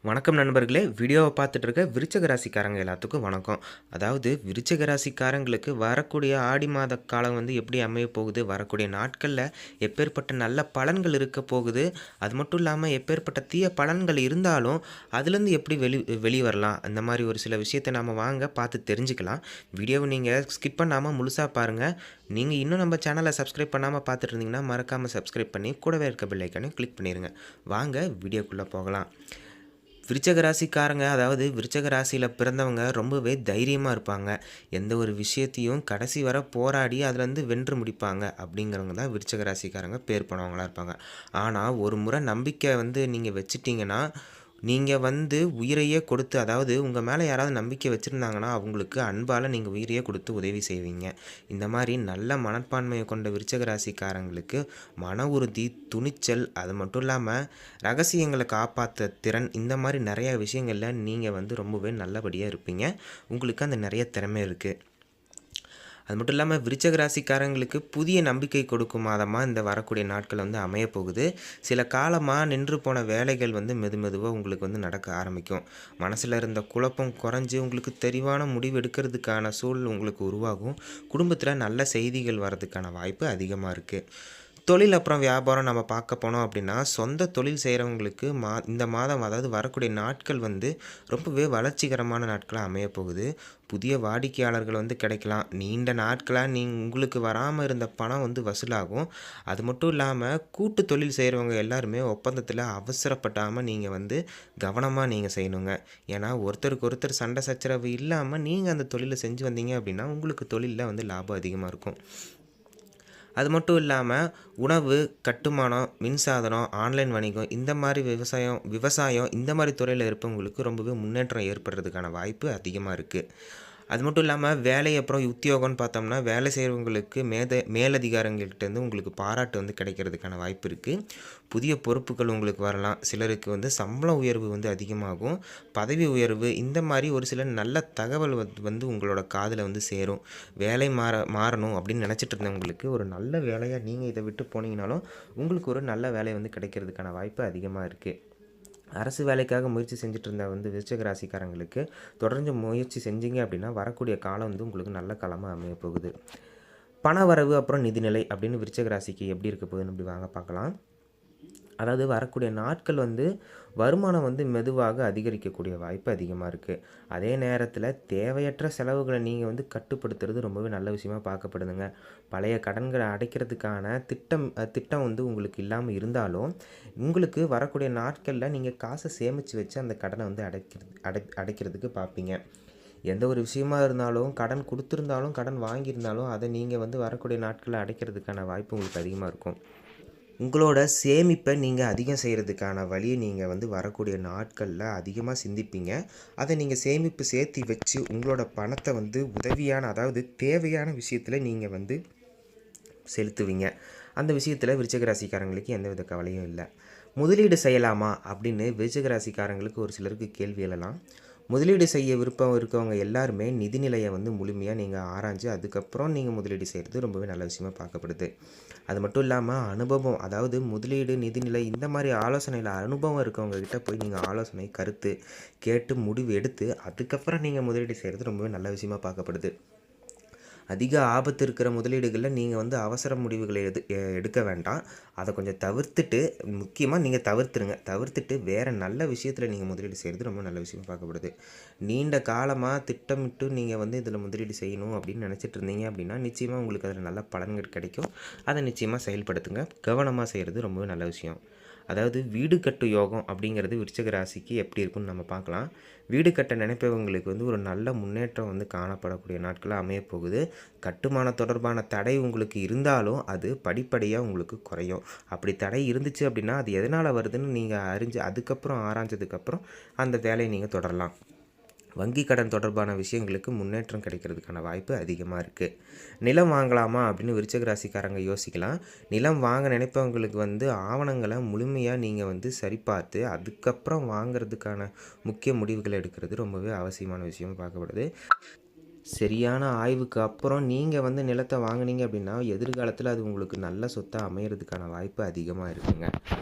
வணக்கம் நண்பர்களே! வீடியோவ பார்த்துட்டு இருக்க விருச்சிக ராசிக்காரங்க எல்லாத்துக்கும் வணக்கம். அதாவது விருச்சிக ராசிக்காரங்களுக்கு வரக்கூடிய ஆடி மாத காலம் எப்படி அமையப் போகுது? வரக்கூடிய நாட்கள்ல எப்பேர்ப்பட்ட நல்ல பலன்கள் இருக்க போகுது? அது மட்டும் இல்லாம எப்பேர்ப்பட்ட தீய பலன்கள் இருந்தாலும், அதுலேருந்து எப்படி வெளிவரலாம்? அந்த மாரி ஒரு சில விஷயத்த நாம வாங்க பார்த்து தெரிஞ்சுக்கலாம். வீடியோவ நீங்க ஸ்கிப் பண்ணாம முழுசா பாருங்க. நீங்க இன்னும் நம்ம சேனல சப்ஸ்கிரைப் பண்ணாம பார்த்துட்டு இருந்தீங்கன்னா, மறக்காம சப்ஸ்கிரைப் பண்ணி கூடவே இருக்க பெல் ஐகானையும் கிளிக் பண்ணிருங்க. வாங்க வீடியோக்குள்ள போகலாம். விருச்சக ராசிக்காரங்க, அதாவது விருச்சக ராசியில பிறந்தவங்க ரொம்பவே தைரியமா இருப்பாங்க. எந்த ஒரு விஷயத்தையும் கடைசி வர போராடி அதுலேருந்து வென்று முடிப்பாங்க. அப்படிங்கிறவங்க தான் விருச்சக ராசிக்காரங்க பேர் போனவங்களா இருப்பாங்க. ஆனா, ஒரு முறை நம்பிக்கை நீங்க வச்சுட்டீங்கன்னா, நீங்க உயிரையே கொடுத்து அதாவது உங்க மேல யாராவது நம்பிக்கை வச்சிருந்தாங்கன்னா, அவங்களுக்கு அன்பால நீங்க உயிரையே கொடுத்து உதவி செய்வீங்க. இந்த மாரி நல்ல மனப்பான்மைய கொண்ட விருச்சக ராசிக்காரங்களுக்கு மன உறுதி, துணிச்சல் அது மட்டும் இல்லாம ரகசியங்கள காப்பாத்த திறன் இந்த மாரி நெறைய விஷயங்கள்ல நீங்க ரொம்பவே நல்லபடியா இருப்பீங்க. உங்களுக்கு அந்த நெறைய திறமை இருக்கு. அது மட்டும் இல்லாம விருச்சக ராசிக்காரங்களுக்கு புதிய நம்பிக்கை கொடுக்கும் மாதமா இந்த வரக்கூடிய நாட்கள் அமையப்போகுது. சில காலமா நின்று போன வேலைகள் மெதுவா உங்களுக்கு நடக்க ஆரம்பிக்கும். மனசுல இருந்த குழப்பம் குறைஞ்சு உங்களுக்கு தெளிவான முடிவு எடுக்கிறதுக்கான சூழல் உங்களுக்கு உருவாகும். குடும்பத்தில நல்ல செய்திகள் வரதுக்கான வாய்ப்பு அதிகமா இருக்கு. தொழில் அப்புறம் வியாபாரம் நம்ம பார்க்க போனோம் அப்படின்னா, சொந்த தொழில் செய்றவங்களுக்கு இந்த மாதம் அதாவது வரக்கூடிய நாட்கள் ரொம்பவே வளர்ச்சிகரமான நாட்களா அமையப்போகுது. புதிய வாடிக்கையாளர்கள் கிடைக்கலாம். நீண்ட நாட்களா உங்களுக்கு வராம இருந்த பணம் வசூலாகும். அது மட்டும் இல்லாம கூட்டு தொழில் செய்றவங்க எல்லாருமே ஒப்பந்தத்தில அவசரப்படாம நீங்க கவனமா நீங்க செய்யணுங்க. ஏன்னா ஒருத்தருக்கு ஒருத்தர் சண்டை சச்சரவு இல்லாம நீங்க அந்த தொழில செஞ்சு வந்தீங்க அப்படின்னா, உங்களுக்கு தொழில்ல லாபம் அதிகமா இருக்கும். அது மட்டும் இல்லாம, உணவு, கட்டுமானம், மின்சாதனம், ஆன்லைன் வணிகம் இந்த மாரி விவசாயம் இந்த மாரி துறையில இருப்பவங்களுக்கு ரொம்பவே முன்னேற்றம் ஏற்படுறதுக்கான வாய்ப்பு அதிகமா இருக்கு. அது மட்டும் இல்லாம வேலை அப்புறம் உத்தியோகம்னு பார்த்தோம்னா, வேலை செய்றவங்களுக்கு மேலதிகாரிங்கள்ட்டருந்து உங்களுக்கு பாராட்டு கிடைக்கிறதுக்கான வாய்ப்பு இருக்கு. புதிய பொறுப்புகள் உங்களுக்கு வரலாம். சிலருக்கு சம்பள உயர்வு அதிகமாகும். பதவி உயர்வு இந்த மாரி ஒரு சில நல்ல தகவல் உங்களோட காதுல சேரும். வேலை மாறணும் அப்படின்னு நினச்சிட்டு இருந்தவங்களுக்கு ஒரு நல்ல வேலையா நீங்க இத விட்டு போனீங்கனாலும், உங்களுக்கு ஒரு நல்ல வேலை கிடைக்கிறதுக்கான வாய்ப்பு அதிகமா இருக்கு. அரசு வேலைக்காக முயற்சி செஞ்சுட்டு இருந்த விருச்சிக ராசிக்காரங்களுக்கு தொடர்ந்து முயற்சி செஞ்சீங்க அப்படின்னா, வரக்கூடிய காலம் உங்களுக்கு நல்ல காலமா அமையப் போகுது. பண வரவு அப்புறம் நிதிநிலை அப்படின்னு விருச்சிக ராசிக்கு எப்படி இருக்க போகுதுன்னு இப்படி வாங்க பார்க்கலாம். அதாவது வரக்கூடிய நாட்கள் வருமானம் மெதுவாக அதிகரிக்கக்கூடிய வாய்ப்பு அதிகமா இருக்கு. அதே நேரத்தில தேவையற்ற செலவுகள நீங்க கட்டுப்படுத்துறது ரொம்பவே நல்ல விஷயமா பார்க்கப்படுதுங்க. பழைய கடன்கள அடைக்கிறதுக்கான திட்டம் உங்களுக்கு இல்லாம இருந்தாலும், உங்களுக்கு வரக்கூடிய நாட்கள்ல நீங்க காச சேமிச்சு வச்சு அந்த கடன அடைக்கிறதுக்கு பார்ப்பீங்க. எந்த ஒரு விஷயமா இருந்தாலும், கடன் குடுத்திருந்தாலும், கடன் வாங்கியிருந்தாலும், அத நீங்க வரக்கூடிய நாட்கள்ல அடைக்கிறதுக்கான வாய்ப்பு உங்களுக்கு அதிகமா இருக்கும். உங்களோட சேமிப்ப நீங்க அதிகம் செய்றதுக்கான வழிய நீங்க வரக்கூடிய நாட்கள்ல அதிகமா சிந்திப்பீங்க. அத நீங்க சேமிப்பு சேர்த்தி வச்சு, உங்களோட பணத்த உதவியான அதாவது தேவையான விஷயத்துல நீங்க செலுத்துவீங்க. அந்த விஷயத்துல விருச்சிக ராசிக்காரங்களுக்கு எந்தவித கவலையும் இல்ல. முதலீடு செய்யலாமா? அப்படின்னு விருச்சிக ராசிக்காரங்களுக்கு ஒரு சிலருக்கு கேள்வி எழலாம். முதலீடு செய்ய விருப்பம் இருக்கவங்க எல்லாருமே நிதிநிலைய முழுமையா நீங்க ஆராய்ஞ்சு, அதுக்கப்புறம் நீங்க முதலீடு செய்றது ரொம்பவே நல்ல விஷயமா பார்க்கப்படுது. அது மட்டும் இல்லாம அனுபவம் அதாவது முதலீடு, நிதிநிலை இந்த மாரி ஆலோசனையில அனுபவம் இருக்கவங்க கிட்ட போய் நீங்க ஆலோசனை, கருத்து கேட்டு முடிவு எடுத்து, அதுக்கப்புறம் நீங்க முதலீடு செய்றது ரொம்பவே நல்ல விஷயமா பார்க்கப்படுது. அதிக ஆபத்து இருக்கிற முதலீடுகள்ல நீங்க அவசர முடிவுகள எடுக்க வேண்டாம். அத கொஞ்சம் தவிர்த்துட்டு முக்கியமா நீங்க தவிர்த்துருங்க. தவிர்த்துட்டு வேற நல்ல விஷயத்துல நீங்க முதலீடு செய்றது ரொம்ப நல்ல விஷயமா பார்க்கப்படுது. நீண்ட காலமா திட்டமிட்டு நீங்க இதில முதலீடு செய்யணும் அப்படின்னு நினைச்சிட்டு இருந்தீங்க அப்படின்னா, நிச்சயமா உங்களுக்கு அதில நல்ல பலன்கள் கிடைக்கும். அத நிச்சயமா செயல்படுத்துங்க. கவனமா செய்றது ரொம்பவே நல்ல விஷயம். அதாவது வீடு கட்டு யோகம் அப்படிங்கிறது விருச்சிக ராசிக்கு எப்படி இருக்கும்னு நம்ம பார்க்கலாம். வீடு கட்ட நினைப்பவங்களுக்கு ஒரு நல்ல முன்னேற்றம் காணப்படக்கூடிய நாட்களா அமையப்போகுது. கட்டுமானம் தொடர்பான தடை உங்களுக்கு இருந்தாலும், அது படிப்படியா உங்களுக்கு குறையும். அப்படி தடை இருந்துச்சு அப்படின்னா, அது எதனால வருதுன்னு நீங்க அறிஞ்சு அதுக்கப்புறம் ஆராய்ஞ்சதுக்கப்புறம் அந்த வேலைய நீங்க தொடரலாம். வங்கி கடன் தொடர்பான விஷயங்களுக்கு முன்னேற்றம் கிடைக்கிறதுக்கான வாய்ப்பு அதிகமா இருக்கு. நிலம் வாங்கலாமா அப்படின்னு விருச்சிக ராசிக்காரங்க யோசிக்கலாம். நிலம் வாங்க நினைப்பவங்களுக்கு ஆவணங்கள முழுமையா நீங்க சரிபார்த்து, அதுக்கப்புறம் வாங்குறதுக்கான முக்கிய முடிவுகள் எடுக்கிறது ரொம்பவே அவசியமான விஷயமா பார்க்கப்படுது. சரியான ஆய்வுக்கு அப்புறம் நீங்கள் வந்து நிலத்தை வாங்குனீங்க அப்படின்னா எதிர்காலத்தில் அது உங்களுக்கு நல்ல சொத்தாக அமையறதுக்கான வாய்ப்பு அதிகமாக இருக்குங்க.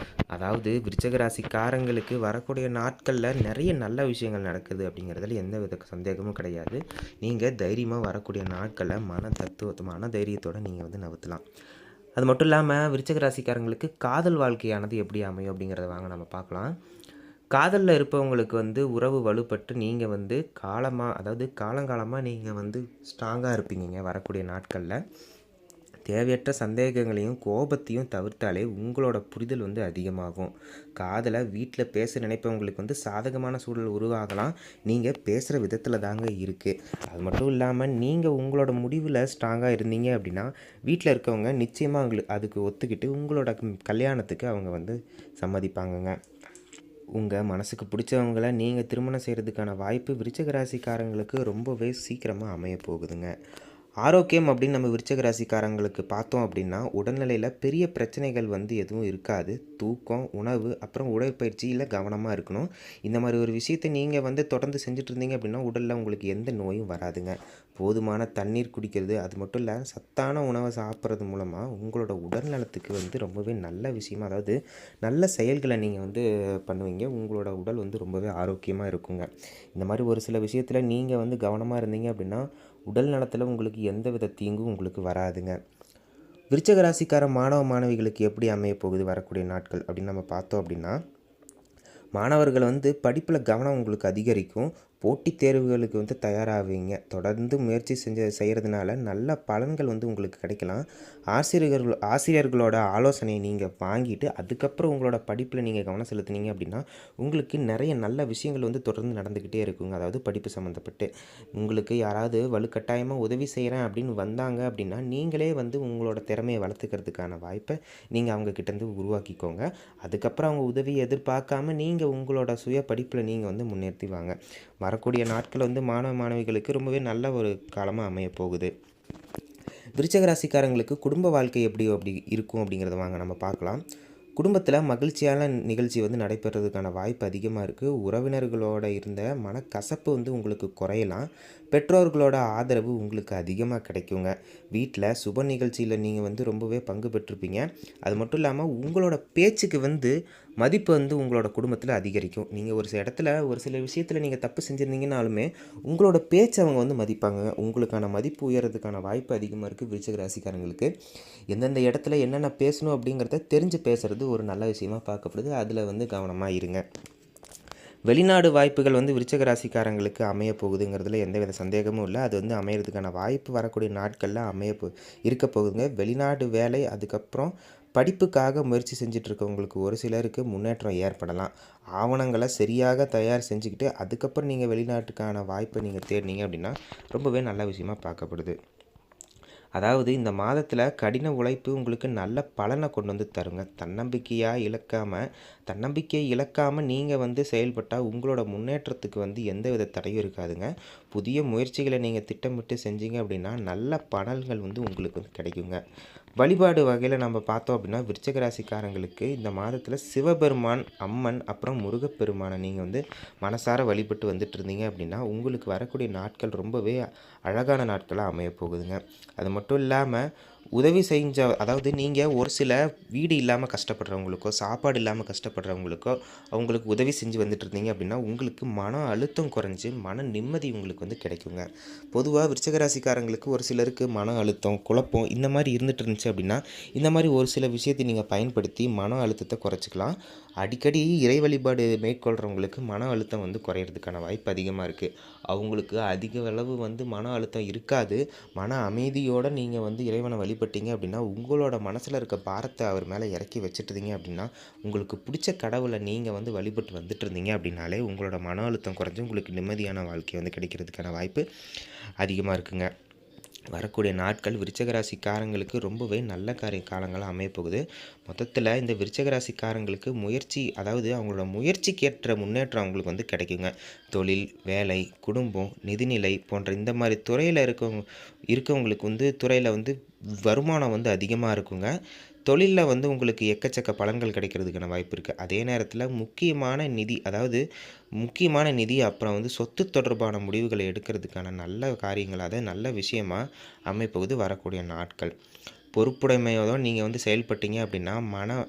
அதாவது விருச்சிக ராசிக்காரங்களுக்கு வரக்கூடிய நாட்களில் நிறைய நல்ல விஷயங்கள் நடக்குது அப்படிங்கிறதுல எந்த வித சந்தேகமும் கிடையாது. நீங்கள் தைரியமாக வரக்கூடிய நாட்களில் மன தைரியத்தோடு நீங்கள் வந்து நவுத்தலாம். அது மட்டும் இல்லாமல் விருச்சிக ராசிக்காரங்களுக்கு காதல் வாழ்க்கையானது எப்படி அமையும் அப்படிங்கிறத வாங்க நம்ம பார்க்கலாம். காதலில் இருப்பவங்களுக்கு வந்து உறவு வலுப்பட்டு நீங்கள் வந்து அதாவது காலங்காலமாக நீங்கள் வந்து ஸ்ட்ராங்காக இருப்பீங்க. வரக்கூடிய நாட்களில் தேவையற்ற சந்தேகங்களையும் கோபத்தையும் தவிர்த்தாலே உங்களோட புரிதல் வந்து அதிகமாகும். காதலை வீட்டில் பேச நினைப்பவங்களுக்கு வந்து சாதகமான சூழல் உருவாகலாம். நீங்கள் பேசுகிற விதத்தில் தாங்க இருக்குது. அது மட்டும் இல்லாமல் நீங்கள் உங்களோட முடிவில் ஸ்ட்ராங்காக இருந்தீங்க அப்படின்னா வீட்டில் இருக்கவங்க நிச்சயமாக அதுக்கு ஒத்துக்கிட்டு உங்களோட கல்யாணத்துக்கு அவங்க வந்து சம்மதிப்பாங்கங்க. உங்கள் மனசுக்கு பிடிச்சவங்கள நீங்கள் திருமணம் செய்கிறதுக்கான வாய்ப்பு விருச்சிக ராசிக்காரங்களுக்கு ரொம்பவே சீக்கிரமாக அமைய போகுதுங்க. ஆரோக்கியம் அப்படின்னு நம்ம விருச்சிக ராசிக்காரங்களுக்கு பார்த்தோம் அப்படின்னா உடல்நிலையில் பெரிய பிரச்சனைகள் வந்து எதுவும் இருக்காது. தூக்கம், உணவு, அப்புறம் உடற்பயிற்சியில் கவனமாக இருக்கணும். இந்த மாதிரி ஒரு விஷயத்தை நீங்கள் வந்து தொடர்ந்து செஞ்சுட்டு இருந்தீங்க அப்படின்னா உடலில் உங்களுக்கு எந்த நோயும் வராதுங்க. போதுமான தண்ணீர் குடிக்கிறது, அது மட்டும் இல்லை சத்தான உணவை சாப்பிட்றது மூலமாக உங்களோட உடல் நலத்துக்கு வந்து ரொம்பவே நல்ல விஷயமா, அதாவது நல்ல செயல்களை நீங்கள் வந்து பண்ணுவீங்க. உங்களோட உடல் வந்து ரொம்பவே ஆரோக்கியமாக இருக்குங்க. இந்த மாதிரி ஒரு சில விஷயத்தில் நீங்கள் வந்து கவனமாக இருந்தீங்க அப்படின்னா உடல் நலத்தில் உங்களுக்கு எந்த வித தீங்கும் உங்களுக்கு வராதுங்க. விருச்சிக ராசிக்கார மாணவ மாணவிகளுக்கு எப்படி அமைய போகுது வரக்கூடிய நாட்கள் அப்படின்னு நம்ம பார்த்தோம் அப்படின்னா, மாணவர்கள் வந்து படிப்பில் கவனம் உங்களுக்கு அதிகரிக்கும். போட்டித் தேர்வுகளுக்கு வந்து தயாராகுவீங்க. தொடர்ந்து முயற்சி செய்கிறதுனால நல்ல பலன்கள் வந்து உங்களுக்கு கிடைக்கலாம். ஆசிரியர்களோட ஆலோசனையை நீங்கள் வாங்கிட்டு அதுக்கப்புறம் உங்களோட படிப்பில் நீங்கள் கவனம் செலுத்துனீங்க அப்படின்னா உங்களுக்கு நிறைய நல்ல விஷயங்கள் வந்து தொடர்ந்து நடந்துக்கிட்டே இருக்குங்க. அதாவது படிப்பு சம்மந்தப்பட்டு உங்களுக்கு யாராவது வலுக்கட்டாயமாக உதவி செய்கிறேன் அப்படின்னு வந்தாங்க அப்படின்னா நீங்களே வந்து உங்களோட திறமையை வளர்த்துக்கிறதுக்கான வாய்ப்பை நீங்கள் அவங்கக்கிட்டேருந்து உருவாக்கிக்கோங்க. அதுக்கப்புறம் அவங்க உதவியை எதிர்பார்க்காம நீங்கள் உங்களோட சுய படிப்பில் நீங்கள் வந்து முன்னேற்றி வாங்க. வரக்கூடிய நாட்கள் வந்து மாணவ மாணவிகளுக்கு ரொம்பவே நல்ல ஒரு காலமாக அமைய போகுது. விருச்சிக ராசிக்காரங்களுக்கு குடும்ப வாழ்க்கை அப்படி இருக்கும் அப்படிங்கிறத வாங்க நம்ம பார்க்கலாம். குடும்பத்தில் மகிழ்ச்சியான நிகழ்ச்சி வந்து நடைபெறதுக்கான வாய்ப்பு அதிகமாக இருக்குது. உறவினர்களோட இருந்த மனக்கசப்பு வந்து உங்களுக்கு குறையலாம். பெற்றோர்களோட ஆதரவு உங்களுக்கு அதிகமாக கிடைக்குங்க. வீட்டில் சுப நிகழ்ச்சியில் நீங்கள் வந்து ரொம்பவே பங்கு பெற்றிருப்பீங்க. அது மட்டும் இல்லாமல் உங்களோட பேச்சுக்கு வந்து மதிப்பு வந்து உங்களோட குடும்பத்தில் அதிகரிக்கும். நீங்கள் ஒரு சில இடத்துல ஒரு சில விஷயத்தில் நீங்கள் தப்பு செஞ்சுருந்தீங்கனாலுமே உங்களோட பேச்சை அவங்க வந்து மதிப்பாங்க. உங்களுக்கான மதிப்பு உயர்றதுக்கான வாய்ப்பு அதிகமாக இருக்குது விருச்சிக ராசிக்காரங்களுக்கு. எந்தெந்த இடத்துல என்னென்ன பேசணும் அப்படிங்கிறத தெரிஞ்சு பேசுகிறது ஒரு நல்ல விஷயமாக பார்க்கப்படுது. அதில் வந்து கவனமாக இருங்க. வெளிநாடு வாய்ப்புகள் வந்து விருச்சிக ராசிக்காரங்களுக்கு அமைய போகுதுங்கிறதுல எந்தவித சந்தேகமும் இல்லை. அது வந்து அமையறதுக்கான வாய்ப்பு வரக்கூடிய நாட்களில் இருக்க போகுதுங்க. வெளிநாடு வேலை, அதுக்கப்புறம் படிப்புக்காக முயற்சி செஞ்சுட்டு இருக்கவங்களுக்கு ஒரு சிலருக்கு முன்னேற்றம் ஏற்படலாம். ஆவணங்களை சரியாக தயார் செஞ்சுக்கிட்டு அதுக்கப்புறம் நீங்கள் வெளிநாட்டுக்கான வாய்ப்பை நீங்கள் தேடினீங்க அப்படின்னா ரொம்பவே நல்ல விஷயமா பார்க்கப்படுது. அதாவது இந்த மாதத்தில் கடின உழைப்பு உங்களுக்கு நல்ல பலனை கொண்டு வந்து தருங்க. தன்னம்பிக்கையை இழக்காமல் நீங்கள் வந்து செயல்பட்டால் உங்களோட முன்னேற்றத்துக்கு வந்து எந்தவித தடையும் இருக்காதுங்க. புதிய முயற்சிகளை நீங்கள் திட்டமிட்டு செஞ்சீங்க அப்படின்னா நல்ல பலன்கள் வந்து உங்களுக்கு வந்து கிடைக்குங்க. வழிபாடு வகையில் நம்ம பார்த்தோம் அப்படின்னா விருச்சிக ராசிக்காரங்களுக்கு இந்த மாதத்தில் சிவபெருமான், அம்மன், அப்புறம் முருகப்பெருமானை நீங்கள் வந்து மனசார வழிபட்டு வந்துட்டு இருந்தீங்க அப்படின்னா உங்களுக்கு வரக்கூடிய நாட்கள் ரொம்பவே அழகான நாட்களாக அமைய போகுதுங்க. அது மட்டும் இல்லாமல் அதாவது நீங்கள் ஒரு சில வீடு இல்லாமல் கஷ்டப்படுறவங்களுக்கோ, சாப்பாடு இல்லாமல் கஷ்டப்படுறவங்களுக்கோ அவங்களுக்கு உதவி செஞ்சு வந்துட்டு இருந்தீங்க அப்படின்னா உங்களுக்கு மன அழுத்தம் குறைஞ்சி மன நிம்மதி உங்களுக்கு வந்து கிடைக்குங்க. பொதுவாக விருச்சிக ராசிக்காரங்களுக்கு ஒரு சிலருக்கு மன அழுத்தம், குழப்பம் இந்த மாதிரி இருந்துட்டு இருந்துச்சு அப்படின்னா இந்த மாதிரி ஒரு சில விஷயத்தை நீங்கள் பயன்படுத்தி மன அழுத்தத்தை குறைச்சிக்கலாம். அடிக்கடி இறை வழிபாடு மேற்கொள்கிறவங்களுக்கு மன அழுத்தம் வந்து குறையிறதுக்கான வாய்ப்பு அதிகமாக இருக்குது. அவங்களுக்கு அதிக அளவு வந்து மன அழுத்தம் இருக்காது. மன அமைதியோடு நீங்கள் வந்து இறைவனை வழிபட்டீங்க அப்படின்னா உங்களோட மனசில் இருக்க பாரத்தை அவர் மேலே இறக்கி வச்சுட்டுருந்தீங்க அப்படின்னா உங்களுக்கு பிடிச்ச கடவுளை நீங்கள் வந்து வழிபட்டு வந்துட்டு இருந்தீங்க அப்படின்னாலே உங்களோட மன அழுத்தம் குறைஞ்சி உங்களுக்கு நிம்மதியான வாழ்க்கை வந்து கிடைக்கிறதுக்கான வாய்ப்பு அதிகமாக இருக்குங்க. வரக்கூடிய நாட்கள் விருச்சிக ராசிக்காரங்களுக்கு ரொம்பவே நல்ல காலங்களாக அமையப்போகுது. மொத்தத்தில் இந்த விருச்சிக ராசிக்காரங்களுக்கு அதாவது அவங்களோட முயற்சிக்கேற்ற முன்னேற்றம் அவங்களுக்கு வந்து கிடைக்குங்க. தொழில், வேலை, குடும்பம், நிதிநிலை போன்ற இந்த மாதிரி துறையில் இருக்கவங்களுக்கு வந்து துறையில் வந்து வருமானம் வந்து அதிகமாக இருக்குங்க. தொழில்ல வந்து உங்களுக்கு எக்கச்சக்க பலன்கள் கிடைக்கிறதுக்கான வாய்ப்பு இருக்கு. அதே நேரத்தில முக்கியமான நிதி, அதாவது முக்கியமான நிதி, அப்புறம் வந்து சொத்து தொடர்பான முடிவுகள எடுக்கிறதுக்கான நல்ல காரியங்கள், அதாவது நல்ல விஷயமா அமைப்பது வரக்கூடிய நாட்கள். பொறுப்புடைமையோட நீங்க வந்து செயல்பட்டீங்க அப்படின்னா,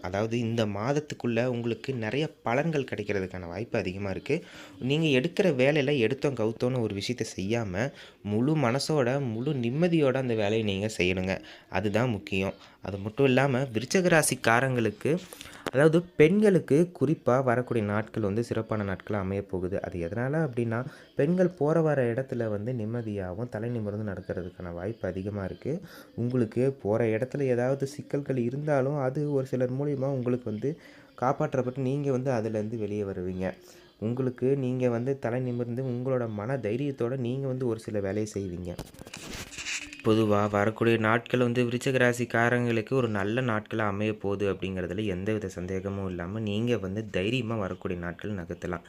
அதாவது இந்த மாதத்துக்குள்ள உங்களுக்கு நெறைய பலன்கள் கிடைக்கிறதுக்கான வாய்ப்பு அதிகமா இருக்கு. நீங்க எடுக்கிற வேலையில எடுத்தோம் கவுத்தோன்னு ஒரு விஷயத்த செய்யாம, முழு மனசோட, முழு நிம்மதியோட அந்த வேலைய நீங்க செய்யணுங்க. அதுதான் முக்கியம். அது மட்டும் இல்லாம விருச்சக ராசிக்காரங்களுக்கு, அதாவது பெண்களுக்கு குறிப்பா வரக்கூடிய நாட்கள் வந்து சிறப்பான நாட்களா அமையப்போகுது. அது எதனால அப்படின்னா, பெண்கள் போற வர இடத்துல வந்து நிம்மதியாவும், தலை நிமிர்ந்து நடக்கிறதுக்கான வாய்ப்பு அதிகமா இருக்கு. உங்களுக்கு போற இடத்துல ஏதாவது சிக்கல்கள் இருந்தாலும், அது ஒரு சிலர் மூலியமா உங்களுக்கு வந்து காப்பாற்றப்பட்டு, நீங்க வந்து அதுலேருந்து வெளிய வருவீங்க. உங்களுக்கு நீங்க வந்து தலை நிமிர்ந்து உங்களோட மன தைரியத்தோட நீங்க வந்து ஒரு சில வேலைய செய்வீங்க. பொதுவா வரக்கூடிய நாட்கள் வந்து விருச்சிக ராசிக்காரங்களுக்கு ஒரு நல்ல நாட்களா அமையப்போகுது அப்படிங்கிறதுல எந்தவித சந்தேகமும் இல்லாம, நீங்க வந்து தைரியமா வரக்கூடிய நாட்கள் நகர்த்தலாம்.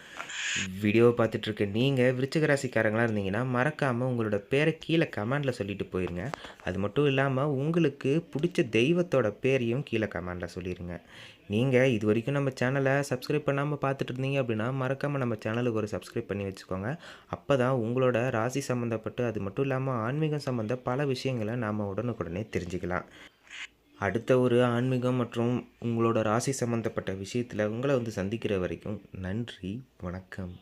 வீடியோவ பார்த்துட்டுருக்க நீங்க விருச்சிக ராசிக்காரங்களா இருந்தீங்கன்னா, மறக்காம உங்களோட பேர கீழ கமெண்ட்ல சொல்லிட்டு போயிருங்க. அது மட்டும் இல்லாம, உங்களுக்கு புடிச்ச தெய்வத்தோட பேரையும் கீழ கமெண்ட்ல சொல்லிருங்க. நீங்க இதுவரைக்கும் நம்ம சேனல சப்ஸ்கிரைப் பண்ணாம பார்த்துட்டு இருந்தீங்க அப்படின்னா, மறக்காம நம்ம சேனலுக்கு ஒரு சப்ஸ்கிரைப் பண்ணி வச்சுக்கோங்க. அப்பதான் உங்களோட ராசி சம்மந்தப்பட்டு, அது மட்டும் இல்லாம ஆன்மீகம் சம்மந்த பல விஷயங்கள நாம உடனுக்குடனே தெரிஞ்சுக்கலாம். அடுத்த ஒரு ஆன்மீகம் மற்றும் உங்களோட ராசி சம்மந்தப்பட்ட விஷயத்துல உங்கள வந்து சந்திக்கிற வரைக்கும் நன்றி, வணக்கம்.